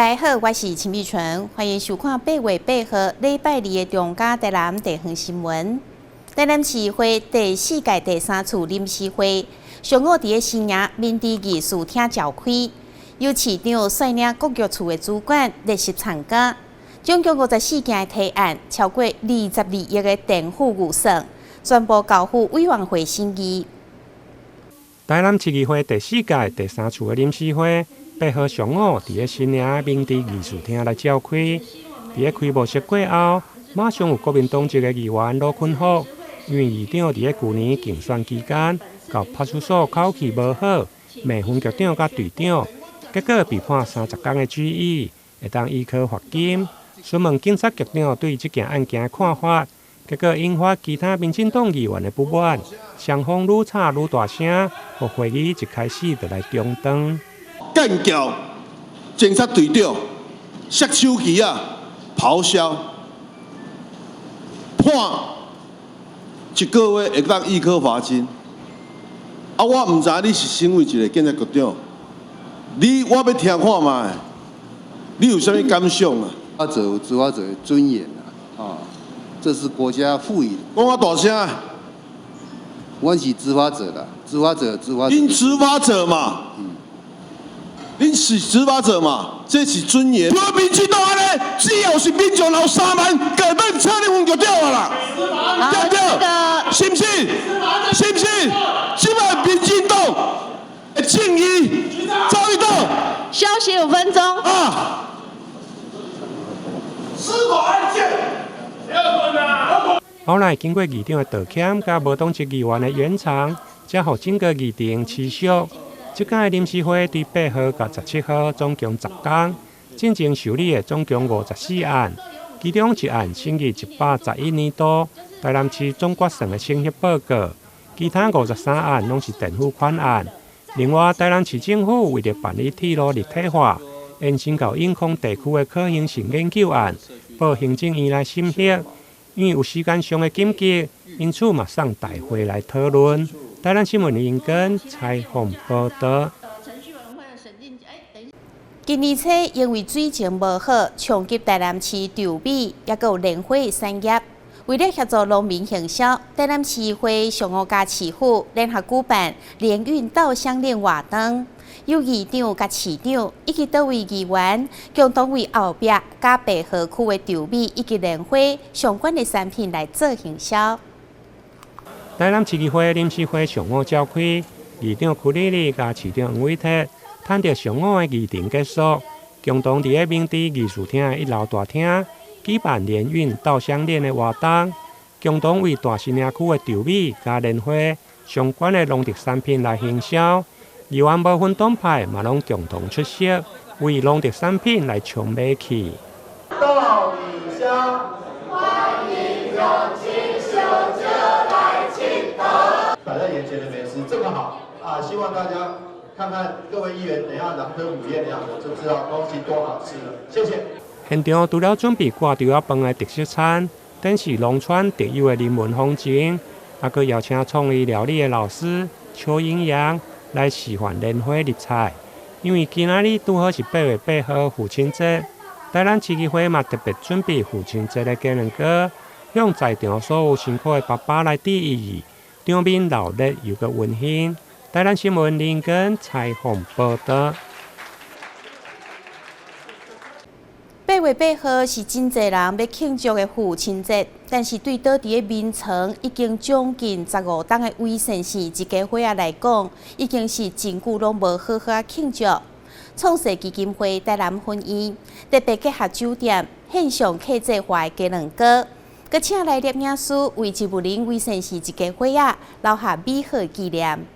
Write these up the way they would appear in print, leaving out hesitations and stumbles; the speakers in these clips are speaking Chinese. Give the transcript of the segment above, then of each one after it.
大家好，我是陈碧纯，欢迎收看8月8号礼拜二的中嘉台南地方新闻。台南市会第4届第3次临时会上午伫个新营民治艺术厅召开，由市长率领各局处的主管列席参加。总共54件提案，超过22亿的政府预算，全部交付委员会审议。台南市议会第4届第3次的临时会，8号上午伫个新营民治艺术厅来召开。伫个开幕式过后，马上有国民党籍的议员罗坤福，因为议长伫个去年竞选期间，到派出所口气无好，骂分局长甲队长，结果被判30天的拘役，会当依科罚金。询问警察局长对这件案件的看法，结果引发其他民进党议员的不满，双方愈吵愈大声，互会议一开始就来中断。干掉警察队长，摔手机啊，咆哮，判1个月会当依科罚金。啊，我唔知你是身为一个警察局长，我要听看卖，你有啥物感想啊？执法者的尊严啊，这是国家赋予的。讲我大声。我是执法者啦，执法者。恁执法者嘛，恁是执法者嘛，这是尊严。我民进党安尼，只要是民众留3万，根本差你分就掉啊啦，对不对？信不信？信不信？今晚民进党的正义遭遇到休息5分钟。啊！司法案件，后来经过议长的道歉，甲无党籍议员的延长，才互整个议程持续。这届临时会对8号到17号总共10天，进行受理的总共54案，其中1案审议111年度台南市总决算的审核报告，其他53案拢是政府款案。另外，台南市政府为了办理铁路立体化，延伸到永康地区的可行性研究案，报行政院来审核。因为有时间上的紧急，因此嘛送大会来讨论。台南新闻林根采访报道。今年初因为水情无好，冲击台南市稻米，也有莲花产业。为了协助农民行销，台南市会上午甲市府联合举办联运稻香莲活动。由议长甲市长以及多位议员共同为后壁甲8号区的稻米以及莲花相关的产品来做行销。台南市议会临时会上午召开，议长柯丽丽甲市长黄伟哲趁着上午的议程结束，共同伫个民治艺术厅的1楼大厅举办联运稻香莲的活动，共同为大新营区的稻米甲莲花相关的农特产品来行销。议员无分党派，嘛拢共同出席，为农特产品来冲买气。稻米香，欢迎有情秀就来青岛。摆在眼前的美食这么好啊！希望大家看看各位议员等一下狼吞虎咽的样子，就知道东西多好吃了。谢谢。现场除了准备挂钓仔饭的特色餐，展示农村特有的人文风情，还佫邀请创意料理的老师邱英阳来示范莲花入菜。因为今仔日拄好是8月8号父亲节，台南市议会嘛特别准备父亲节的纪念歌，向在场所有辛苦的爸爸来致意，场面热闹又佫温馨。台南新闻林根采访报道。8月8号是真侪人要庆祝的父亲节，但是对倒伫个眠床已经将近15档的卫生系一家伙仔来讲，已经是真久拢无好好庆祝。创世基金会台南分院特别结合酒店线上客制化的鸡卵糕，佮请来摄影师为150卫生系一家伙仔留下美好纪念。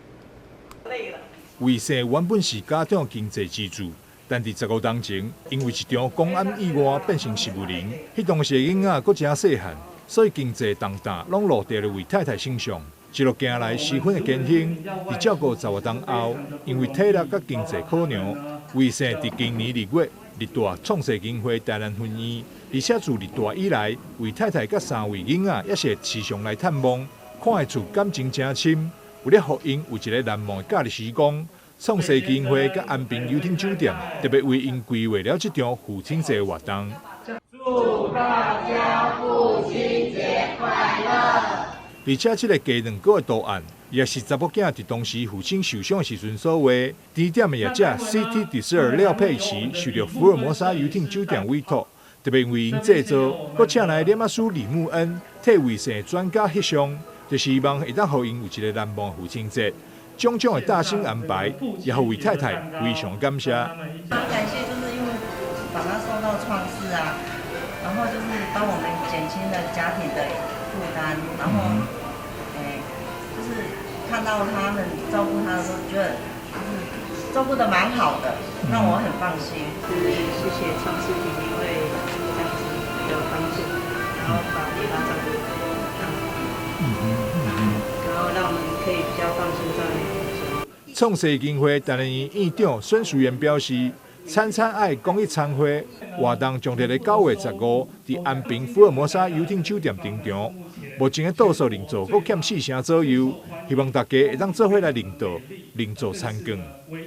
卫生原本是家长经济支柱。但伫15年前，因为一场公安意外变成植物人，迄当时囡仔阁真细汉，所以经济重担拢落在了为太太身上。一路行来，十分的艰辛。伫照顾10月后，因为体力甲经济考量，卫生伫今年2月立大创世基金会台南分院，而且自立大以来，为太太甲3位囡仔也是时常来探望，看会出感情真深。为了互因有一个难忘的假日时光。创世基金会甲安平游艇酒店特别为因规划了这场父亲节活动。祝大家父亲节快乐！而且这个加2个图案，也是查某囝伫当时父亲受伤时阵所画。甜点的业者 CT Dessert 廖佩琪受到福尔摩沙游艇酒店委托，特别为因制作，搁请来念师李慕恩替卫生专家翕相，就是希望会当互因有一个难忘父亲节。种种的大心安排，也互为太太非常感谢。感谢，就是因为爸爸受到创伤啊，然后就是帮我们减轻了家庭的负担，然后，就是看到他们照顾他的时候，觉得就是照顾得蛮好的，让我很放心。谢谢创世基金会这样子的帮助，然后把爸爸照顾得很好，然后让我们可以比较放心在。创世基金会第2年院长孙淑媛表示，餐爱公益餐会活动将在9月15日，伫安平福尔摩沙游艇酒店登场。目前的倒数人数阁欠4成左右，希望大家会当做伙来邻座参观，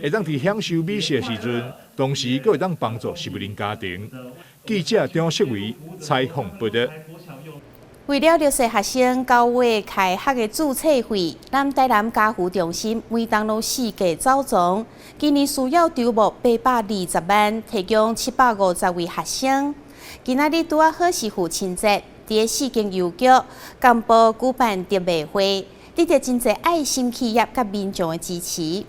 会当伫享受美食的时阵，同时阁会当帮助十人家庭。记者张世伟采访报道。为了绿色学生9月开学的注册费，南台南家扶中心每当路4价走总，今年需要筹募820万，提供750位学生。今仔日拄啊好是父亲节，伫4间邮局干部举办特卖会，得到真侪爱心企业甲民众的支持。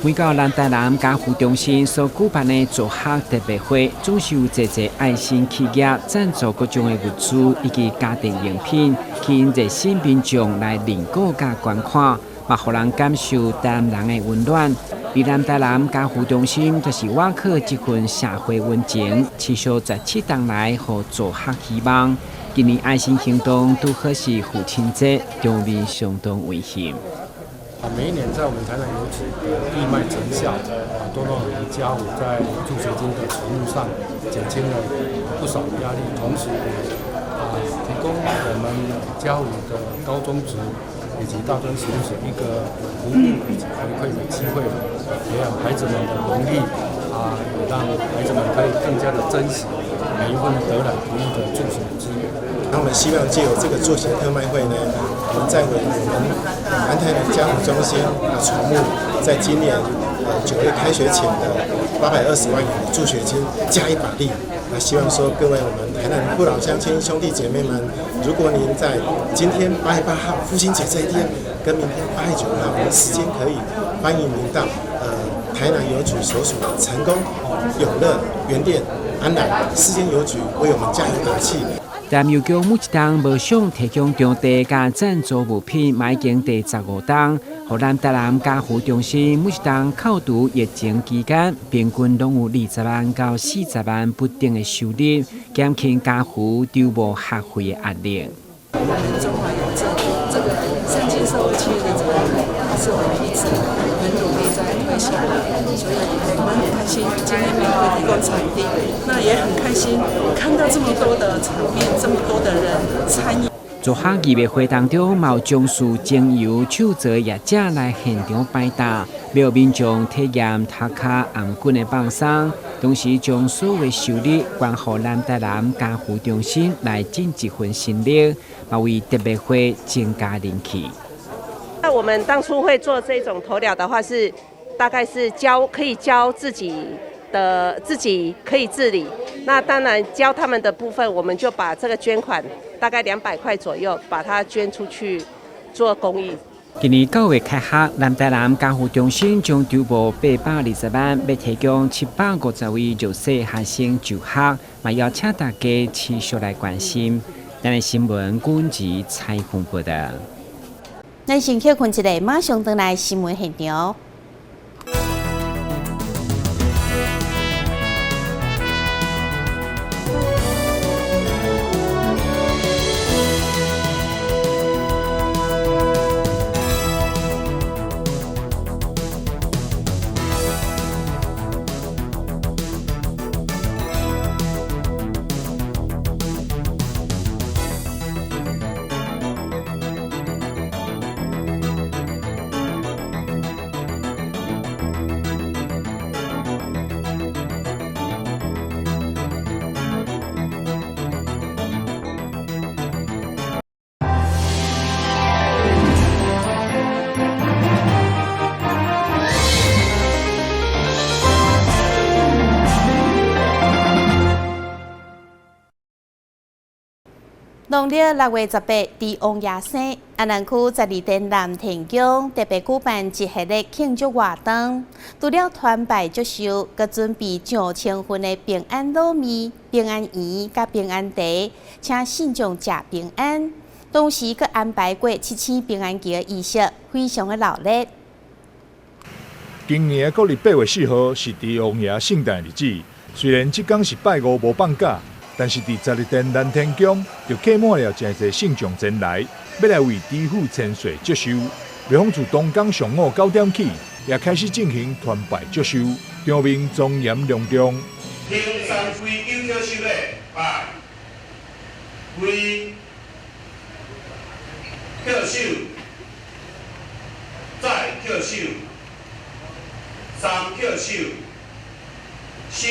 每到南台南家扶中心所举办的助学特别会，总是有侪爱心企业赞助各种的物资以及家庭用品，吸引热心民众来认购甲观看，嘛互人感受台南人的温暖。而南台南家扶中心就是瓦克这份社会温情，持续17年来，互助学希望。今年爱心行动拄好是父亲节，场面相当温馨。每一年在我们台南邮局义卖成效，多让我们家务在助学金的筹募上减轻了不少的压力，同时也提供我们家务的高中职以及大专实验室一个服务以及回馈的机会，培养孩子们的能力也让孩子们可以更加的珍惜每一份得来不易的助学资源。那我们希望借由这个助学特卖会呢，我们再为我们南台南家扶中心筹募，在今年9月开学前的820万元的助学金加一把力。那希望说各位我们台南父老乡亲兄弟姐妹们，如果您在今天8月8号父亲节这一天，跟明天8月9号，我们时间可以欢迎您到台南邮局所属的成功、永乐、原店、安南4间邮局为我们加油打气。台南邮局每一档无偿提供场地甲赞助物品，已经第15档。互南台南家扶中心每一档扣除疫情期间，平均拢有20万到40万不等的收入，减轻家扶筹募学费的压力。我们中华邮政这个善尽社会企业的责任，是我们一直很努力在推行的，所以我们很开心今天免费提供场地，那也很开心看到这么多的场面，这么多的人参与。助学义卖会当中，有种树精油手作业者来现场摆搭，要民众体验头壳红滚的放松，同时将所有收入捐予南台南家扶中心来尽一份心力，也为特别会增加人气。那我们当初会做这种头疗的话，是大概是可以教自己可以自理。那当然教他们的部分，我们就把这个捐款大概200块左右，把它捐出去做公益。今年9月开学，南台南家扶中心将筹募820万，要提供750位弱势学生就学，嘛邀请大家持续来关心。咱的新闻阮吉采访报道。咱先休困一下，马上回来新闻现场。农历6月18日，伫王爷生，安南区12殿南田宫特别举办一系列庆祝活动，除了团拜祝寿，佮准备上千份的平安糯米、平安圆、佮平安茶，请信众食平安。同时，佮安排过7平安桥的仪式，非常的热烈。今年国历8月4号是伫王爷圣诞日子，虽然即天是拜五无放假。但是，伫12殿南天宫就客满了真侪信众前来，要来为知府千岁祝寿。庙方自当天上午9点起，也开始进行团拜祝寿，场面庄严隆重。平山归九叫寿咧，拜归叫寿，再叫寿，三叫寿，寿。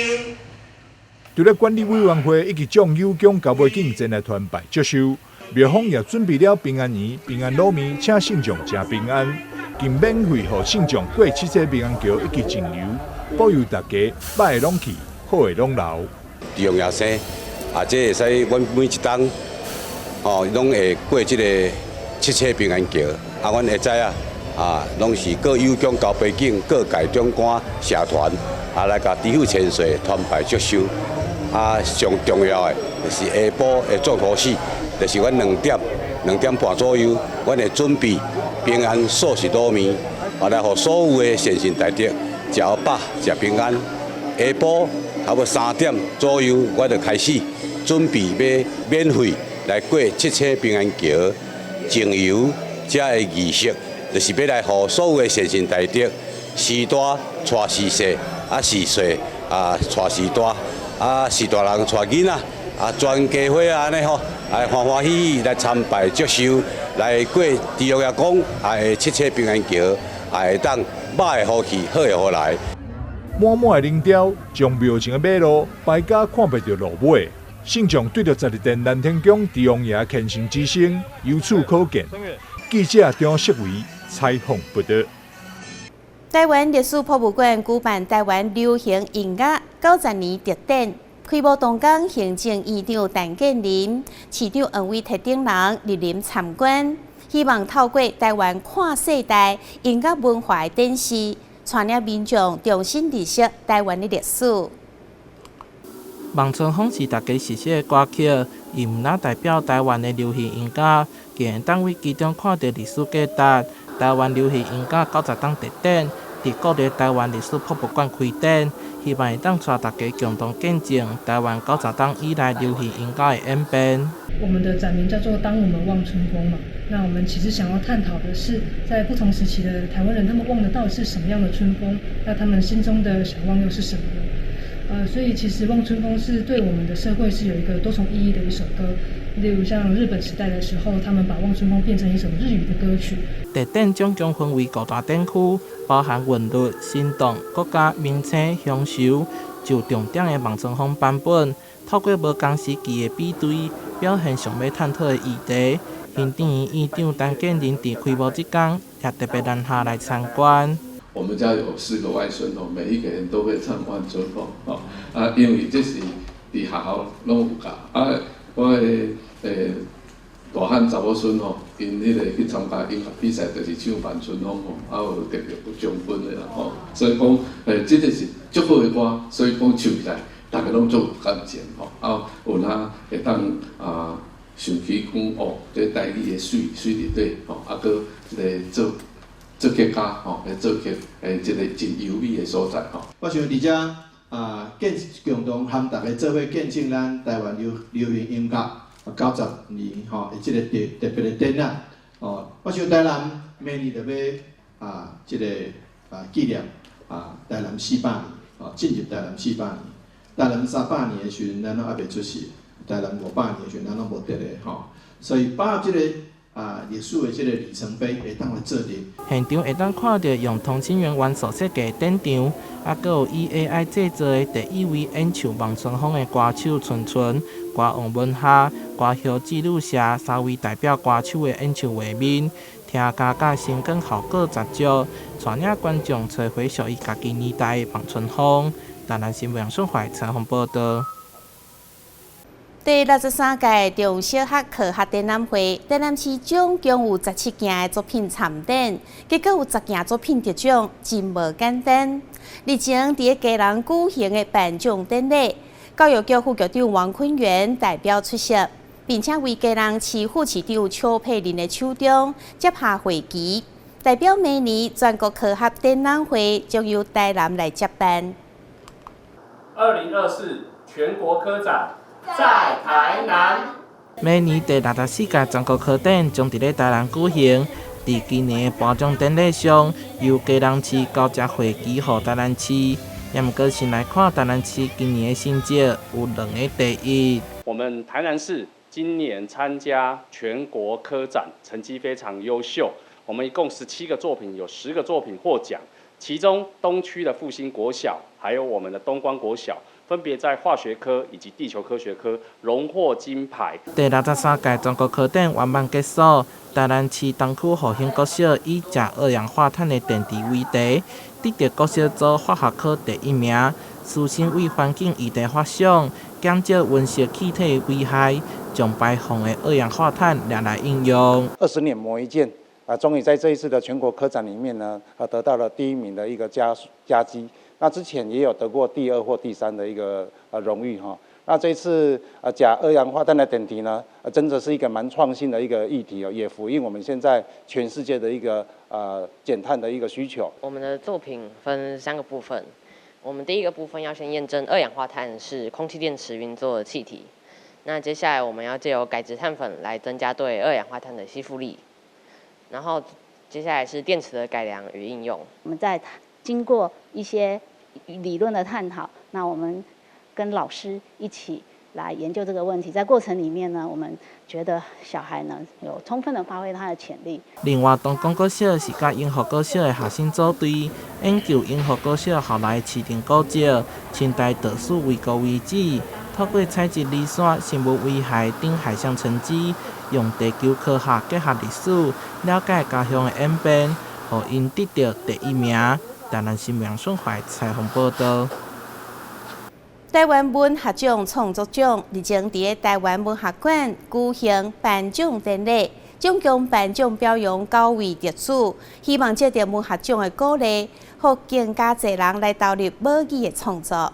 除了管理委员会以及众友宫交尾景前来团拜祝寿，庙方也准备了平安圆、平安糯米，请信众食平安，并免费予信众过7个平安桥以及净流，保佑大家歹的拢去，好的拢留。利用夜生这会使阮每一冬拢会过这个7个平安桥，阮会知拢是各友宫交背景、各界中官社团来甲知府千岁团拜祝寿。上重要的就是下晡的做好事，就是阮2点半左右，阮会准备平安素食糯米，来予所有的善信大德食饱食平安。下晡差不多3点左右，我就开始准备要免费来过7个平安桥净油这个仪式，就是要来予所有的善信大德时大带时细，时细带时大。是大人带囡仔，全家伙安尼吼，欢欢喜喜来参拜祝寿，来过地王爷讲7个平安桥，会当歹的好去，好的好来。满满的灵雕将庙前的马路摆甲看袂到路尾，信众对着12殿南天宫地王爷虔诚之声，由此可见。记者张锡维采访报道。台湾历史博物馆举办台湾流行音乐90年特展，开幕当天，行政院长陈建仁、市长黄伟特等人莅临参观，希望透过台湾看世代音乐文化的展示，带领民众重新认识台湾的历史。望春风是大家熟悉的歌曲，伊毋但代表台湾的流行音乐，更会当为其中看到历史价值。台湾流行音乐90档特展，伫国立台湾历史博物馆开展，希望会当带大家共同见证台湾90档以来流行音乐的演变。我们的展名叫做“当我们望春风”嘛，那我们其实想要探讨的是，在不同时期的台湾人，他们望的到底是什么样的春风？那他们心中的想望又是什么呢？所以其实《望春风》是对我们的社会是有一个多重意义的一首歌。例如像日本时代的时候，他们把《望春风》变成一首日语的歌曲。特展总共分为5大展区，包含韵律、行动、国家名称、享受，就重点的《望春风》版本，透过无同时期的比对，表现上要探讨的议题。行政院院长陈建仁伫开幕这天，也特别南下来参观。我们家有4个外孙每一个人都会唱《望春风》因为这是伫学校拢有教我的大汉查某孙因迄个去参加音乐比赛，就是唱《望春风》有特别有奖分的啦所以讲这个是足好的歌，所以讲唱起来大家拢足有感情有哪会当想起讲这台语的水伫底搁做客家做客一个真优美的所在我想伫遮共同和大家做伙见证咱台湾流行音乐90年的这个特别的展览我想台南明年就要这个纪念台南400年进入台南400年，台南300年的时阵，咱拢还袂出世；台南500年的时阵，咱拢无得咧所以把这个历史的这个里程碑会当来做的。现场会当看到用同心圆元素设计的展场，搁有以 AI 制作的第1位演唱《望春风》的歌手春春、歌王文夏、歌后纪录社3位代表歌手的演唱画面，听家甲声光效果十足，带领观众找回属于家己年代的望春风。台南新闻杨顺怀采访报道。第63届中小学科学展览会，台南市总共有17件的作品参展，结果有10件作品得奖，真无简单。日前伫个家人举行的颁奖典礼，教育局副局长王坤元代表出席，并且为家人市副市长邱佩玲的手中接下会旗，代表明年全国科学展览会将由台南来接办。2024全国科展在台南。明年第64届全国科展将伫咧台南举行。伫今年的颁奖典礼上，由家人市交接会旗予台南市。也毋过先来看台南市今年的成绩有2个第一。我们台南市今年参加全国科展，成绩非常优秀。我们一共17个作品，有10个作品获奖，其中东区的复兴国小，还有我们的东光国小，分别在化学科以及地球科学科荣获金牌。第63届全国科展圆满结束，台南市东区复兴国小以食二氧化碳的电池为题，得到国小组化学科第1名。苏新为环境议题发想，减少温室气体危害，将排放的二氧化碳拿来应用。20年磨一剑。终于在这一次的全国科展里面呢，得到了第1名的一个佳绩。那之前也有得过第2或第3的一个荣誉哈。那这一次钾二氧化碳的点题呢，真的是一个蛮创新的一个议题哦，也符应我们现在全世界的一个减碳的一个需求。我们的作品分3个部分，我们第一个部分要先验证二氧化碳是空气电池运作的气体，那接下来我们要借由改质碳粉来增加对二氧化碳的吸附力。然后接下来是电池的改良与应用。我们在经过一些理论的探讨，那我们跟老师一起来研究这个问题。在过程里面呢，我们觉得小孩呢有充分的发挥他的潜力。另外，东光国小是甲永和国小的学生组队，研究永和国小后来市定古迹、清代特殊维护遗址，透过采集离散、生物危害等海象成绩。用地球科学结合历史，了解家乡的演变，互因得到第1名。台南新闻顺怀采访报道。台湾文学奖创作奖日前伫台湾文学馆举行颁奖典礼，总共颁奖表扬9位得主，希望借着文学奖的鼓励，互更加侪人来投入母语的创作。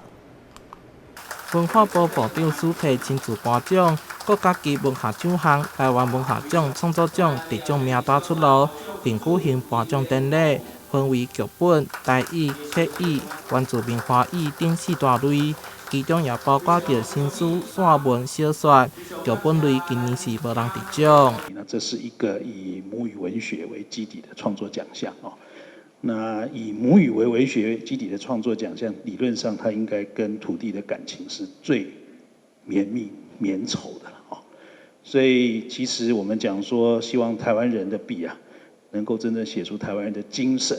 文化部部长苏提亲自颁奖，国家级文学奖项台湾文学奖创作奖得奖名单出炉，并举行颁奖典礼，分为剧本、台语、客语、原住民华语等4大类，其中也包括着新书、散文、小说。剧本类今年是无人得奖。这是一个以母语文学为基底的创作奖项哦。那以母语为文学基底的创作奖项，理论上它应该跟土地的感情是最绵密绵稠的了哦。所以其实我们讲说，希望台湾人的笔啊，能够真正写出台湾人的精神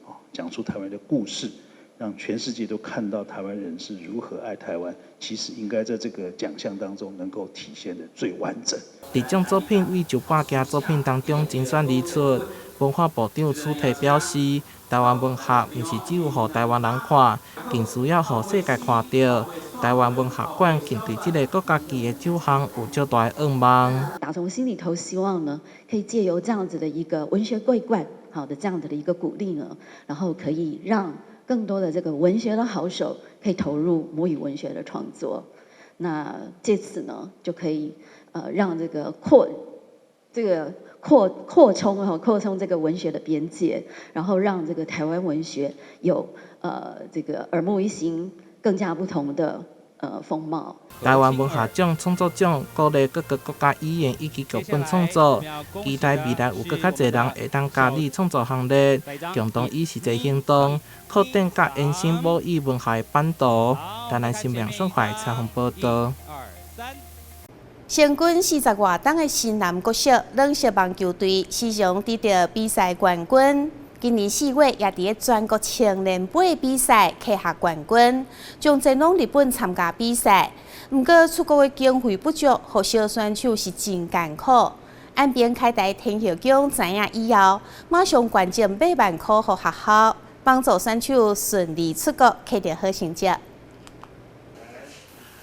哦，讲出台湾人的故事，让全世界都看到台湾人是如何爱台湾。其实应该在这个奖项当中能够体现的最完整。得奖作品为900件作品当中精选而出。文化部长苏提表示，台湾文学不是只有予台湾人看，更需要予世界看到。台湾文学馆更对这个国家级的奖项有较大的愿望。打从心里头希望呢，可以借由这样子的一个文学桂冠，好的这样子的一个鼓励呢，然后可以让更多的这个文学的好手可以投入母语文学的创作。那这次呢，就可以让这个扩充这个文学的边界，然后让这个台湾文学有这个耳目一新、更加不同的风貌。台湾文学奖创作奖鼓励各个国家语言以及剧本创作，期待未来有更较侪人会当加入创作行列，共同以实际行动扩展甲延伸母语文学的版图。台南新闻顺怀采访报道。成军40外档的新南国小冷血棒球队时常得到比赛冠军。今年4月也伫全国青年杯比赛拿下冠军，将前往日本参加比赛。不过出国的经费不足，互小选手是真艰苦。岸边开台田校长知影以后，马上捐赠8万块予学校，帮助选手顺利出国，取得好成绩。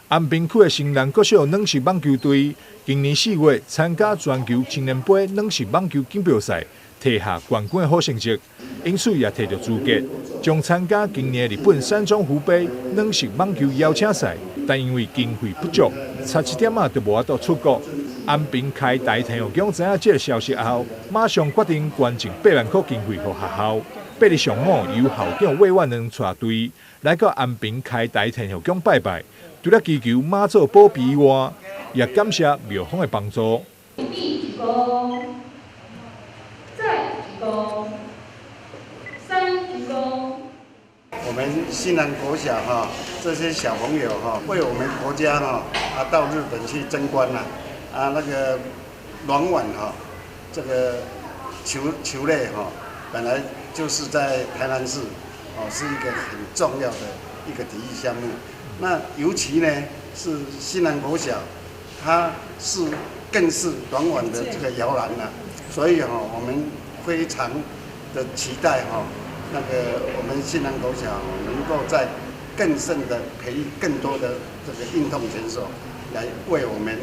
安平区的新南国小软式网球队今年4月参加全球青年杯软式网球锦标赛，拿下冠军的好成绩，因此也摕到资格，将参加今年日本山庄湖杯软式网球邀请赛，但因为经费不足，差一点就无法度出国。安平开大体育局知影这个消息后，马上决定捐赠8万块经费给学校。8日上午，由校长魏万能带队来到安平开大体育局拜拜，除了祈求妈祖保庇以外，也感谢庙方的帮助。一躬，再一躬，3鞠躬。我们新南国小这些小朋友为我们国家到日本去争光了。那个软碗这个球类本来就是在台南市是一个很重要的一个体育项目。那尤其呢是新南国小，它更是软碗的这个摇篮了，所以我们非常的期待那个我们新南国小能够在更甚的培育更多的这个运动选手，来为我们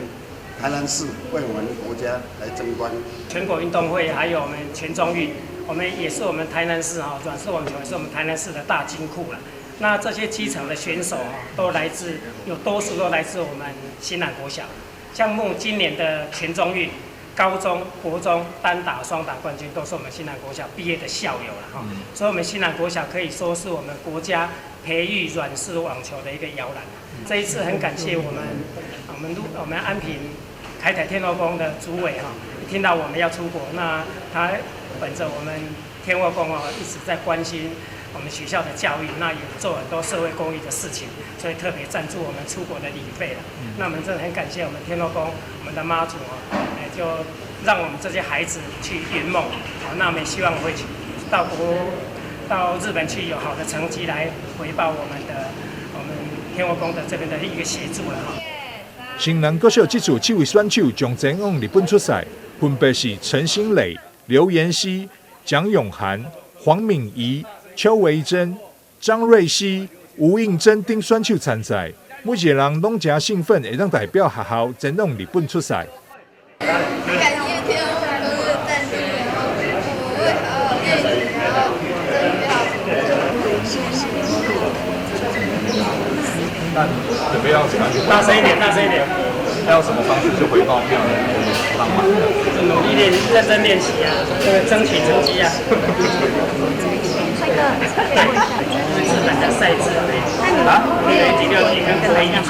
台南市为我们国家来争光。全国运动会还有我们全中运，我们也是我们台南市软式网球也是我们台南市的大金库了。那这些基层的选手都来自，有多数都来自我们新南国小。项目今年的全中运，高中、国中单打、双打冠军都是我们新南国小毕业的校友了所以我们新南国小可以说是我们国家培育软式网球的一个摇篮。这一次很感谢我们安平凯台天后宫的主委听到我们要出国，那他本着我们天后宫一直在关心我们学校的教育，那也做很多社会公益的事情，所以特别赞助我们出国的旅费了。那我们真的很感谢我们天后宫，我们的妈祖就让我们这些孩子去圆梦。那我们也希望会去到日本去有好的成绩来回报我们天后宫的这边的一个协助了新南国小这次7位选手将前往日本出赛，分别是陈新磊、刘妍希、蒋永涵、黄敏仪、邱维珍、张瑞希、吴应珍等选手参赛，每一个人拢真兴奋，会当代表学校前往日本出赛。感谢天后宫的赞助，我会好好练习，然后争取好成绩。那准备要怎样？大声一点，大声一点。还有什么方式去回报庙人帮忙？努力练，认真练习争取成绩帅哥，日本的赛制第6季跟不一样。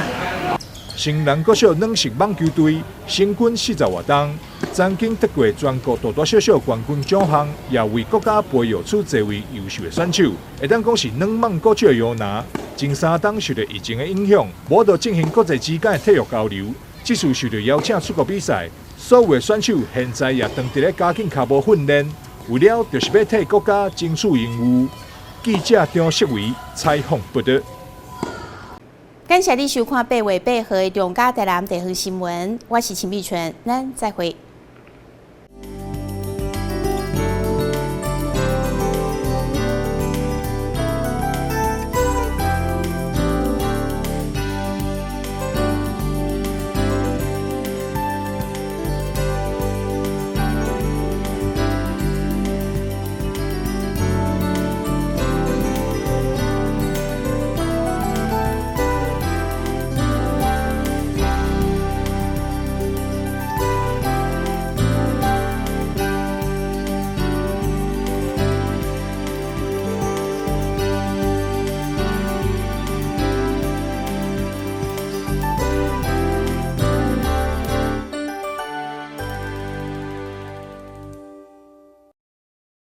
新南国小软式网球队成军40多年，曾经得过全国大大小小冠军奖项，也为国家培育出多位优秀的选手，会当讲是软网国手摇拿。近3冬受到疫情的影响，无得进行国际之间的体育交流，这次受到邀请出国比赛，所有的选手现在也当伫咧加紧脚步训练，为了就是要替国家争取荣誉。记者张世维采访报道。感谢你收看8月8号的中嘉台南地方新闻，我是秦碧泉，咱再会。